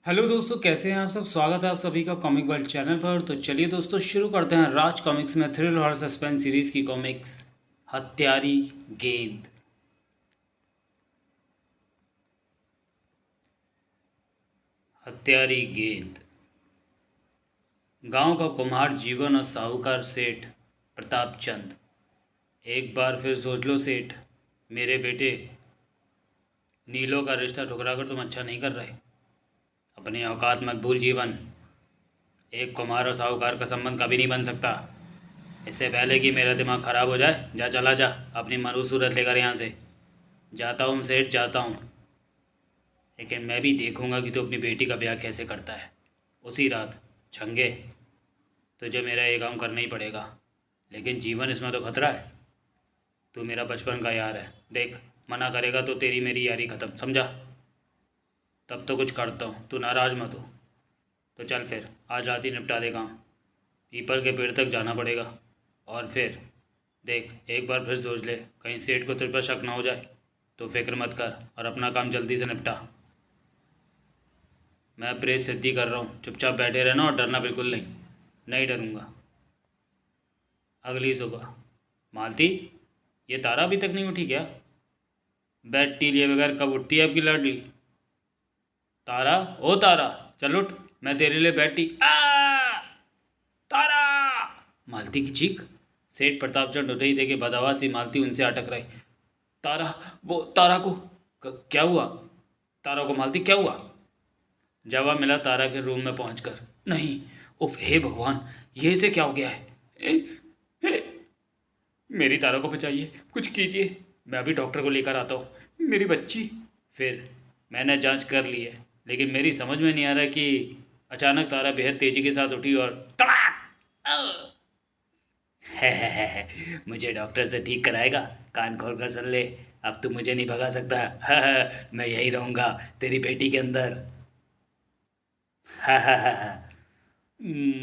Hello दोस्तों, कैसे हैं आप सब। स्वागत है आप सभी का कॉमिक वर्ल्ड चैनल पर। तो चलिए दोस्तों, शुरू करते हैं राज कॉमिक्स में थ्रिल और सस्पेंस सीरीज की कॉमिक्स हत्यारी गेंद। हत्यारी गेंद। गांव का कुम्हार जीवन और साहूकार सेठ प्रताप चंद। एक बार फिर सोच लो सेठ, मेरे बेटे नीलो का रिश्ता ठुकराकर तुम अच्छा नहीं कर रहे। अपनी औकात मत भूल जीवन। एक कुम्हार और साहूकार का संबंध कभी नहीं बन सकता। इससे पहले कि मेरा दिमाग खराब हो जाए, जा चला जा अपनी मरू सूरत लेकर यहाँ से। जाता हूँ सेठ, जाता हूँ, लेकिन मैं भी देखूंगा कि तू अपनी बेटी का ब्याह कैसे करता है। उसी रात। छंगे, तुझे मेरा ये काम करना ही पड़ेगा, लेकिन जीवन इसमें तो खतरा है। तू मेरा बचपन का यार है, देख, मना करेगा तो तेरी मेरी यारी ख़त्म, समझा। तब तो कुछ करता हूँ, तू नाराज मत हो। तो चल फिर, आज रात ही निपटा दे काम। पीपल के पेड़ तक जाना पड़ेगा। और फिर देख, एक बार फिर सोच ले, कहीं सेठ को तुझ पर शक ना हो जाए। तो फिक्र मत कर और अपना काम जल्दी से निपटा। मैं प्रेस सिद्धि कर रहा हूँ, चुपचाप बैठे रहना और डरना बिल्कुल नहीं। नहीं डरूंगा। अगली सुबह। मालती, ये तारा अभी तक नहीं उठी क्या? बेड टी लिए बगैर कब उठती है आपकी लाडली? तारा, ओ तारा, चल उठ। मैं तेरे लिए बेड टी तारा। मालती की चीख। सेठ प्रतापचंद उठे ही देखे बदहवासी मालती उनसे अटक रही। तारा, वो तारा को क्या हुआ? तारा को मालती क्या हुआ? जवाब मिला तारा के रूम में पहुंचकर। नहीं, उफ, हे भगवान, ये इसे क्या हो गया है? ए, ए, मेरी तारा को बचाइए, कुछ कीजिए। मैं अभी डॉक्टर को लेकर आता हूँ, मेरी बच्ची। फिर मैंने जांच कर ली है, लेकिन मेरी समझ में नहीं आ रहा कि अचानक तारा बेहद तेजी के साथ उठी और तड़ाक! मुझे डॉक्टर से ठीक कराएगा? कान खोल कर सुन ले, अब तू मुझे नहीं भगा सकता। मैं यही रहूँगा तेरी बेटी के अंदर।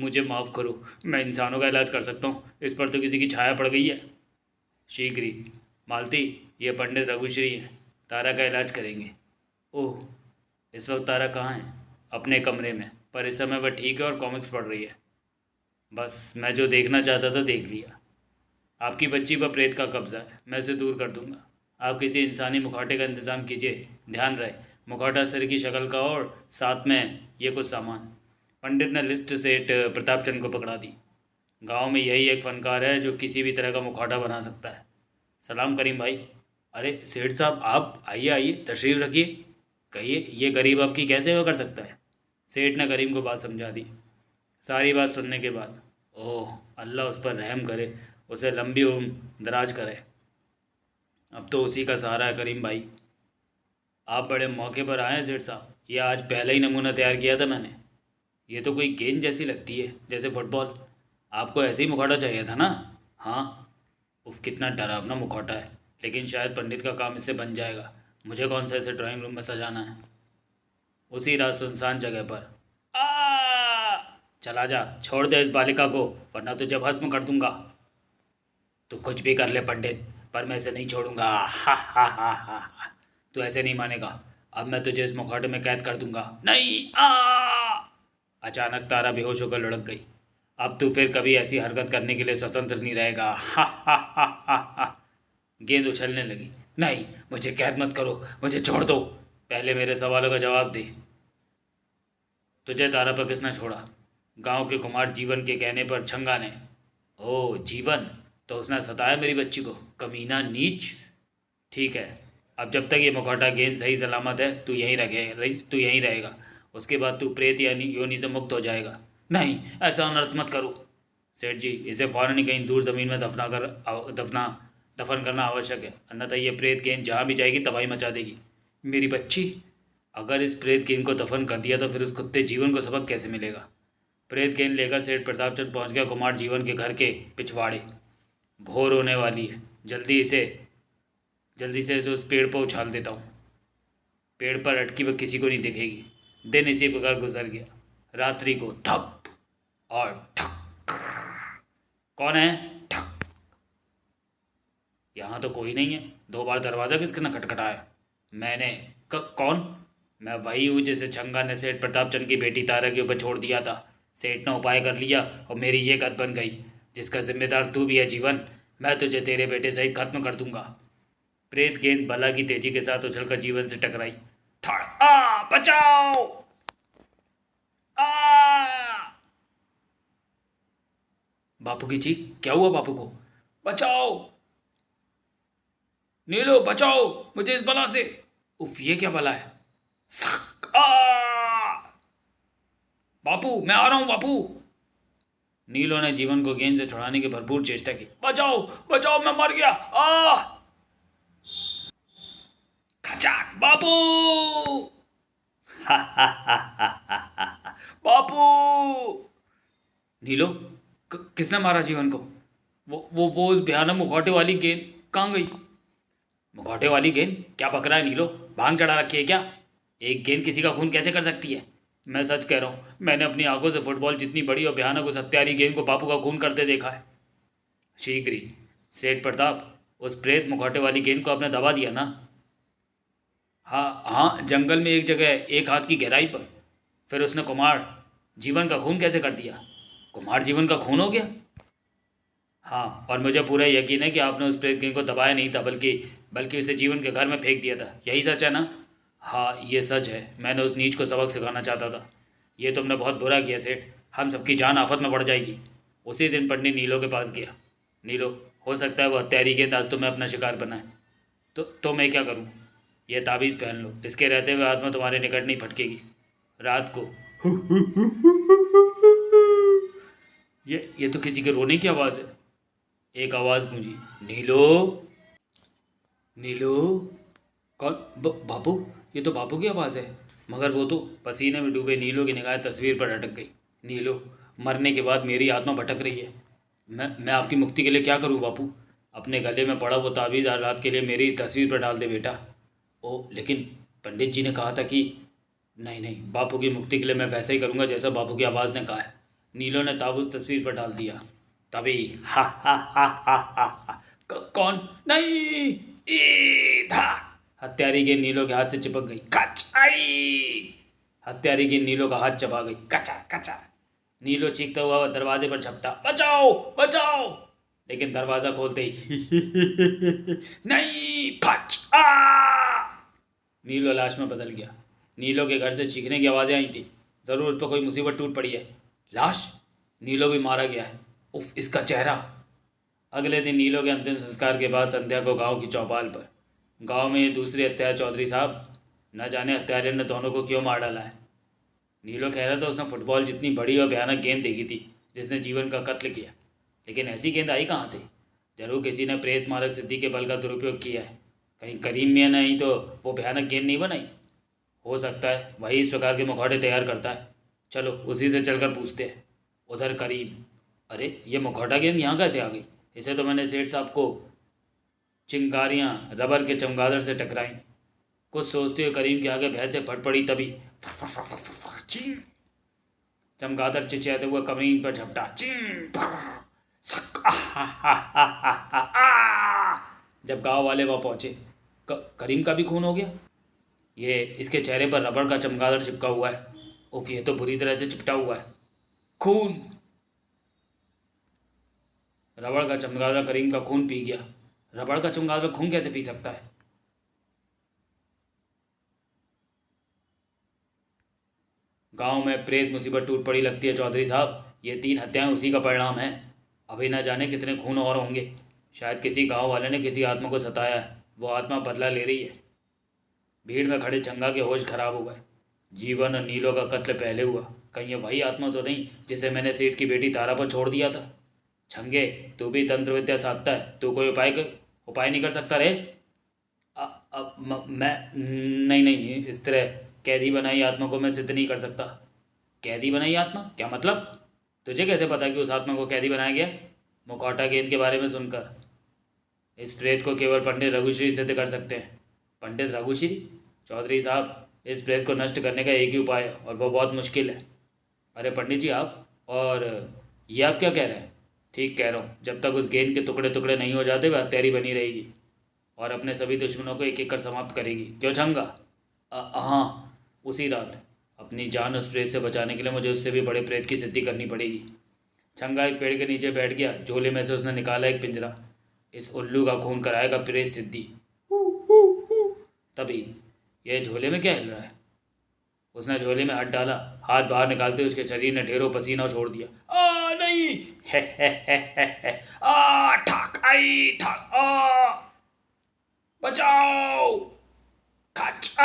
मुझे माफ़ करो, मैं इंसानों का इलाज कर सकता हूँ, इस पर तो किसी की छाया पड़ गई है। शीघ्र ही। मालती, ये पंडित रघुश्री हैं, तारा का इलाज करेंगे। ओह, इस वक्त तारा कहाँ है? अपने कमरे में, पर इस समय वह ठीक है और कॉमिक्स पढ़ रही है। बस मैं जो देखना चाहता था देख लिया। आपकी बच्ची पर प्रेत का कब्जा है, मैं उसे दूर कर दूंगा। आप किसी इंसानी मुखौटे का इंतज़ाम कीजिए। ध्यान रहे, मुखौटा सिर की शक्ल का और साथ में ये कुछ सामान। पंडित ने लिस्ट सेठ प्रतापचंद को पकड़ा दी। गांव में यही एक फनकार है जो किसी भी तरह का मुखौटा बना सकता है। सलाम करीम भाई। अरे सेठ साहब, आप आइए आइए, तशरीफ़ रखिए। कहिए, ये गरीब आपकी कैसे सेवा कर सकता है? सेठ ने करीम को बात समझा दी। सारी बात सुनने के बाद, ओह अल्लाह उस पर रहम करे, उसे लंबी उम्र दराज करे। अब तो उसी का सहारा है करीम भाई। आप बड़े मौके पर आए हैं सेठ साहब, ये आज पहला ही नमूना तैयार किया था मैंने। ये तो कोई गेंद जैसी लगती है, जैसे फुटबॉल। आपको ऐसे ही मुखौटा चाहिए था ना? हाँ। उफ, कितना डरावना मुखौटा है, लेकिन शायद पंडित का काम इससे बन जाएगा। मुझे कौन सा इसे ड्राइंग रूम में सजाना है। उसी रात सुनसान जगह पर। आ! चला जा, छोड़ दे इस बालिका को, वरना तुझे भस्म कर दूंगा। तू कुछ भी कर ले पंडित, पर मैं इसे नहीं छोड़ूंगा। हा हा हा हा हा। तू ऐसे नहीं मानेगा। अब मैं तुझे इस मुखौटे में कैद कर दूंगा। नहीं! अचानक तारा बेहोश होकर लुढ़क गई। अब तू फिर कभी ऐसी हरकत करने के लिए स्वतंत्र नहीं रहेगा। हा हा हा हा हा। गेंद उछलने लगी। नहीं, मुझे कैद मत करो, मुझे छोड़ दो। पहले मेरे सवालों का जवाब दे। तुझे तारा पर किसने छोड़ा? गांव के कुमार जीवन के कहने पर छंगा ने। ओ जीवन, तो उसने सताया मेरी बच्ची को, कमीना नीच। ठीक है, अब जब तक ये मुखौटा गेंद सही सलामत है, तू यहीं रहेगा। उसके बाद तू प्रेत यानी योनि से मुक्त हो जाएगा। नहीं, ऐसा अनर्थ मत करो। सेठ जी, इसे फौरन ही कहीं दूर ज़मीन में दफन करना आवश्यक है, अन्यथा ये प्रेत गेंद जहाँ भी जाएगी तबाही मचा देगी। मेरी बच्ची। अगर इस प्रेत गेंद को दफन कर दिया तो फिर उस कुत्ते जीवन को सबक कैसे मिलेगा? प्रेत गेंद लेकर सेठ प्रतापचंद पहुंच गया कुमार जीवन के घर के पिछवाड़े। भोर होने वाली है, जल्दी से इसे उस पेड़ पर उछाल देता हूँ। पेड़ पर अटकी वह किसी को नहीं दिखेगी। दिन इसी प्रकार गुजर गया। रात्रि को थप और ठक। कौन है? ठक। यहाँ तो कोई नहीं है। दो बार दरवाज़ा किसने खटखटाया? मैंने। कौन? मैं वही हूँ जिसे छंगा ने सेठ प्रताप चंद की बेटी तारा के ऊपर छोड़ दिया था। सेठ ने उपाय कर लिया और मेरी ये गत बन गई, जिसका जिम्मेदार तू भी है जीवन। मैं तुझे तेरे बेटे सहित खत्म कर दूंगा। प्रेत गेंद बला की तेजी के साथ उछलकर जीवन से टकराई। थड़ आ बचाओ आ! बापू की चीख। क्या हुआ बापू को? बचाओ नीलो बचाओ मुझे इस बला से। उफ, ये क्या बला है? सक! बापू मैं आ रहा हूं बापू। नीलो ने जीवन को गेंद से छुड़ाने की भरपूर चेष्टा की। बचाओ बचाओ मैं मर गया। आ खचाक बापू। हा हा हा हा हा हा। बापू। नीलो, किसने मारा जीवन को? वो उस भयानक मुखौटे वाली गेंद कहाँ गई? मुखौटे वाली गेंद? क्या पक रहा है नीलो? भांग चढ़ा रखी है क्या? एक गेंद किसी का खून कैसे कर सकती है? मैं सच कह रहा हूँ, मैंने अपनी आंखों से फुटबॉल जितनी बड़ी और भयानक उस हत्यारी गेंद को बापू का खून करते देखा है। शीघ्र ही सेठ प्रताप, उस प्रेत मुखौटे वाली गेंद को आपने दबा दिया ना? हाँ हाँ, जंगल में एक जगह, एक हाथ की गहराई पर। फिर उसने कुमार जीवन का खून कैसे कर दिया? कुमार जीवन का खून हो गया? हाँ, और मुझे पूरा यकीन है कि आपने उस प्रेत गेंद को दबाया नहीं था, बल्कि बल्कि उसे जीवन के घर में फेंक दिया था। यही सच है ना? हाँ ये सच है। मैंने उस नीच को सबक सिखाना चाहता था। ये तुमने बहुत बुरा किया सेठ। हम सबकी जान आफत में पड़ जाएगी। उसी दिन पंडित नीलो के पास गया। नीलो, हो सकता है वो हत्यारी गेंद आज तुम्हें अपना शिकार बनाए। तो मैं क्या करूँ? ये ताबीज़ पहन लो। इसके रहते हुए आत्मा तुम्हारे निकट नहीं भटकेगी। रात को ये तो किसी के रोने की आवाज़ है। एक आवाज़ गूंजी। नीलो, नीलो। कौन? बापू। ये तो बापू की आवाज़ है। मगर वो तो पसीने में डूबे नीलो की निगाह तस्वीर पर अटक गई। नीलो, मरने के बाद मेरी आत्मा भटक रही है। मैं आपकी मुक्ति के लिए क्या करूं बापू? अपने गले में पड़ा वो ताबीज़ आज रात के लिए मेरी तस्वीर पर डाल दे बेटा। ओ लेकिन पंडित जी ने कहा था कि नहीं नहीं, बापू की मुक्ति के लिए मैं वैसा ही करूँगा जैसा बापू की आवाज़ ने कहा है। नीलो ने ताबूज तस्वीर पर डाल दिया। तभी हा हा हा हा हा हा। कौन? नहीं। धा। हत्यारी के नीलो के हाथ से चिपक गई। कच आई। हत्यारी की नीलो का हाथ चबा गई। कचा कचा। नीलो चीखता हुआ दरवाजे पर झपटा। बचाओ बचाओ। लेकिन दरवाजा खोलते ही नहीं। फच आ। नीलो लाश में बदल गया। नीलो के घर से चीखने की आवाज़ें आई थी। ज़रूर उस पर कोई मुसीबत टूट पड़ी है। लाश? नीलो भी मारा गया है। उफ, इसका चेहरा। अगले दिन नीलो के अंतिम संस्कार के बाद संध्या को गांव की चौपाल पर। गांव में ये दूसरी हत्या चौधरी साहब। न जाने हत्यारे ने दोनों को क्यों मार डाला है। नीलो कह रहा था उसने फुटबॉल जितनी बड़ी और भयानक गेंद देखी थी जिसने जीवन का कत्ल किया। लेकिन ऐसी गेंद आई कहाँ से? जरूर किसी ने प्रेत मारक सिद्धि के बल का दुरुपयोग किया है। कहीं करीम मियाँ ने ही तो वो भयानक गेंद नहीं बनाई। हो सकता है वही इस प्रकार के मुखौटे तैयार करता है। चलो उसी से चलकर पूछते हैं। उधर करीम। अरे ये मुखौटा गेंद यहाँ कैसे आ गई? इसे तो मैंने सेठ साहब को चिंगारियाँ रबर के चमगादड़ से टकराई। कुछ सोचते हुए करीम के आगे भैंस से फट पड़ी। तभी चिंग। चमगादड़ चिचियाते हुए करीम पर झपटा। चिंग। सक। जब गांव वाले वहाँ पहुंचे, करीम का भी खून हो गया। ये इसके चेहरे पर रबड़ का चमगादड़ चिपका हुआ है। उफ, ये तो बुरी तरह से चिपटा हुआ है। खून। रबड़ का चमगादड़ करीम का खून पी गया। रबड़ का चमगादड़ खून कैसे पी सकता है? गांव में प्रेत मुसीबत टूट पड़ी लगती है चौधरी साहब। ये 3 हत्याएं उसी का परिणाम है। अभी ना जाने कितने खून और होंगे। शायद किसी गांव वाले ने किसी आत्मा को सताया है। वो आत्मा बदला ले रही है। भीड़ में खड़े चंगा के होश खराब हो गए। जीवन और नीलो का कत्ल पहले हुआ। कहीं ये वही आत्मा तो नहीं जिसे मैंने सेठ की बेटी तारा पर छोड़ दिया था? छंगे, तू भी तंत्र विद्या साधता है। तू कोई उपाय नहीं कर सकता रे? मैं नहीं नहीं, इस तरह कैदी बनाई आत्मा को मैं सिद्ध नहीं कर सकता। कैदी बनाई आत्मा? क्या मतलब? तुझे कैसे पता कि उस आत्मा को कैदी बनाया गया? मुखौटा गेंद के बारे में सुनकर। इस प्रेत को केवल पंडित रघुश्री सिद्ध कर सकते हैं। पंडित रघुश्री? चौधरी साहब, इस प्रेत को नष्ट करने का एक ही उपाय है और वो बहुत मुश्किल है। अरे पंडित जी आप, और ये आप क्या कह रहे हैं? ठीक कह रहा हूँ। जब तक उस गेंद के टुकड़े टुकड़े नहीं हो जाते वह हत्यारी बनी रहेगी और अपने सभी दुश्मनों को एक एक कर समाप्त करेगी। क्यों छंगा? हाँ। उसी रात अपनी जान उस प्रेत से बचाने के लिए मुझे उससे भी बड़े प्रेत की सिद्धि करनी पड़ेगी। छंगा एक पेड़ के नीचे बैठ गया। झोले में से उसने निकाला एक पिंजरा। इस उल्लू का खून कराएगा प्रेत सिद्धि। तभी यह झोले में क्या हिल रहा है? उसने झोले में हाथ डाला। हाथ बाहर निकालते उसके शरीर ने ढेरों पसीना छोड़ दिया। आ नहीं, हे आ ठाक आई ठाक आ बचाओ खच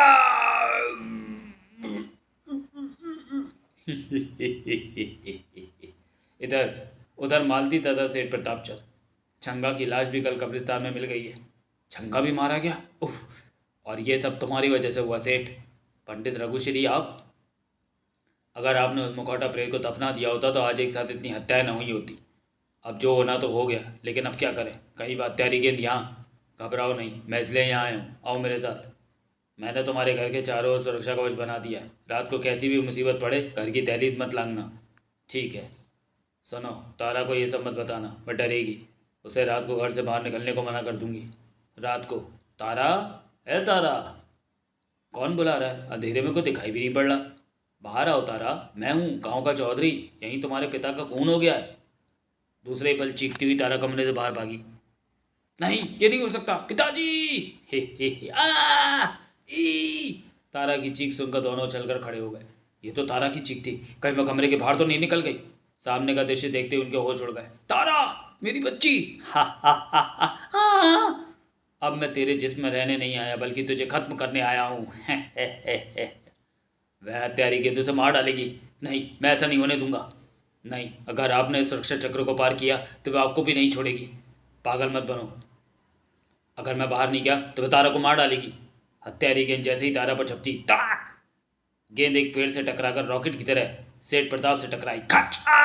इधर उधर मालती दादा सेठ प्रताप चंद। छंगा की लाश भी कल कब्रिस्तान में मिल गई है। छंगा भी मारा गया। उफ, और ये सब तुम्हारी वजह से हुआ सेठ। पंडित रघुश्री आप, अगर आपने उस मुखौटा प्रेत को दफना दिया होता तो आज एक साथ इतनी हत्याएं न हुई होती। अब जो होना तो हो गया, लेकिन अब क्या करें? कहीं बात तैयारी गेंद यहाँ। घबराओ नहीं, मैं इसलिए यहाँ आया हूँ। आओ मेरे साथ। मैंने तुम्हारे घर के चारों ओर सुरक्षा कवच बना दिया है। रात को कैसी भी मुसीबत पड़े घर की दहलीज मत लांघना, ठीक है? सुनो, तारा को ये सब मत बताना, वह डरेगी। उसे रात को घर से बाहर निकलने को मना कर दूंगी। रात को। तारा, है तारा? कौन बुला रहा है? अंधेरे में कोई दिखाई भी नहीं पड़ रहा। बाहर आओ तारा, मैं हूँ गांव का चौधरी। यहीं तुम्हारे पिता का खून हो गया है। दूसरे ही पल चीखती हुई तारा कमरे से बाहर भागी। नहीं, ये नहीं हो सकता पिताजी। हे आ ई। तारा की चीख सुनकर दोनों चलकर खड़े हो गए। ये तो तारा की चीख थी, कहीं वह कमरे के बाहर तो नहीं निकल गई। सामने का दृश्य देखते उनके होश उड़ गए। तारा, मेरी बच्ची। हा हा हा हा हा। अब मैं तेरे जिस्म में रहने नहीं आया, बल्कि तुझे खत्म करने आया हूँ। वह हत्यारी गेंदों से मार डालेगी। नहीं, मैं ऐसा नहीं होने दूंगा। नहीं, अगर आपने इस सुरक्षा चक्र को पार किया तो वह आपको भी नहीं छोड़ेगी। पागल मत बनो। अगर मैं बाहर नहीं गया तो वह तारा को मार डालेगी। हत्यारी गेंद जैसे ही तारा पर झपटी, ताक! गेंद एक पेड़ से टकराकर रॉकेट की तरह सेठ प्रताप से टकराई। खचा!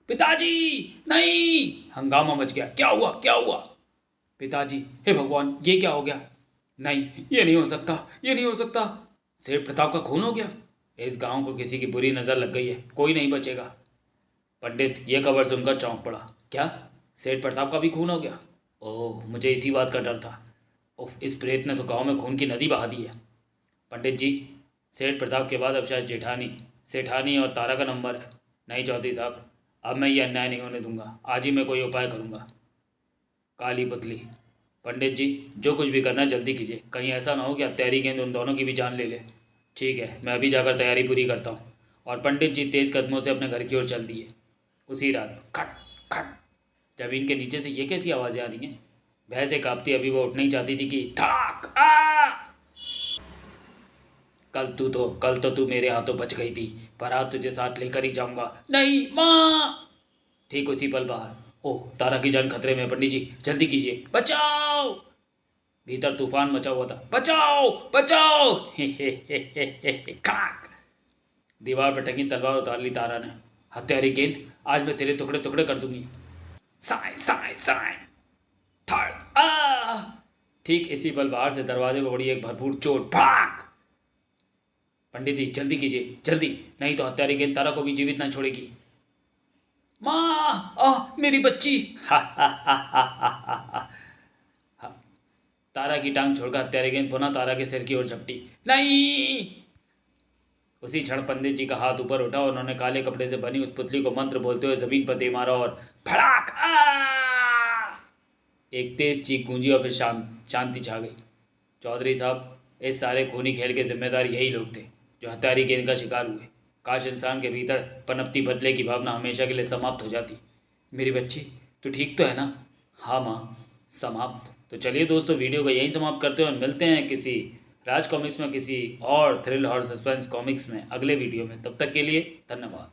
पिताजी नहीं! हंगामा मच गया। क्या हुआ, क्या हुआ? पिताजी, हे भगवान, ये क्या हो गया? नहीं, ये नहीं हो सकता, ये नहीं हो सकता। सेठ प्रताप का खून हो गया। इस गांव को किसी की बुरी नज़र लग गई है, कोई नहीं बचेगा। पंडित ये खबर सुनकर चौंक पड़ा। क्या? सेठ प्रताप का भी खून हो गया? ओह, मुझे इसी बात का डर था। उफ, इस प्रेत ने तो गांव में खून की नदी बहा दी है। पंडित जी, सेठ प्रताप के बाद अब शायद जेठानी, सेठानी और तारा का नंबर है। नहीं चौधरी साहब, अब मैं ये अन्याय नहीं होने दूंगा। आज ही मैं कोई उपाय करूंगा। काली पुतली, पंडित जी जो कुछ भी करना है जल्दी कीजिए, कहीं ऐसा ना हो कि हत्यारी गेंद उन दोनों की भी जान ले ले। ठीक है, मैं अभी जाकर तैयारी पूरी करता हूँ। और पंडित जी तेज़ कदमों से अपने घर की ओर चल दिए। उसी रात खट खट जमीन के नीचे से ये कैसी आवाज़ें आ रही हैं? भय से कांपती अभी वो उठ नहीं चाहती थी कि ठाक आ। कल तो तू मेरे हाथों बच गई थी, पर आज तुझे साथ लेकर ही जाऊंगा। नहीं माँ! ठीक उसी पल बाहर, ओह, तारा की जान खतरे में। पंडित जी जल्दी कीजिए, बचाओ! भीतर तूफान मचा हुआ था। बचाओ बचाओ! हे खाक! दीवार पर टंगी तलवार उतार ली तारा ने। हत्यारी गेंद, आज मैं तेरे टुकड़े टुकड़े कर दूंगी। साए साए साए थड़ आ। ठीक इसी पल बाहर से दरवाजे पर पड़ी एक भरपूर चोट। भाग! पंडित जी जल्दी कीजिए, जल्दी, नहीं तो हत्यारी गेंद तारा को भी जीवित न छोड़ेगी। माँ, आह मेरी बच्ची। हा हा हा हा हा हा। तारा की टांग छोड़कर हत्यारी गेंद पुनः तारा के सिर की ओर झपटी। नहीं! उसी क्षण पंडित जी का हाथ ऊपर उठा और उन्होंने काले कपड़े से बनी उस पुतली को मंत्र बोलते हुए जमीन पर दे मारा और भड़ाक! एक तेज चीख गूंजी और फिर शांति छा गई। चौधरी साहब, इस सारे खूनी खेल के जिम्मेदार यही लोग थे जो हत्यारी गेंद का शिकार हुए। काश इंसान के भीतर पनपती बदले की भावना हमेशा के लिए समाप्त हो जाती। मेरी बच्ची, तू ठीक तो है ना? हाँ माँ, समाप्त। तो चलिए दोस्तों, वीडियो को यहीं समाप्त करते हैं और मिलते हैं किसी राज कॉमिक्स में, किसी और थ्रिल और सस्पेंस कॉमिक्स में अगले वीडियो में। तब तक के लिए धन्यवाद।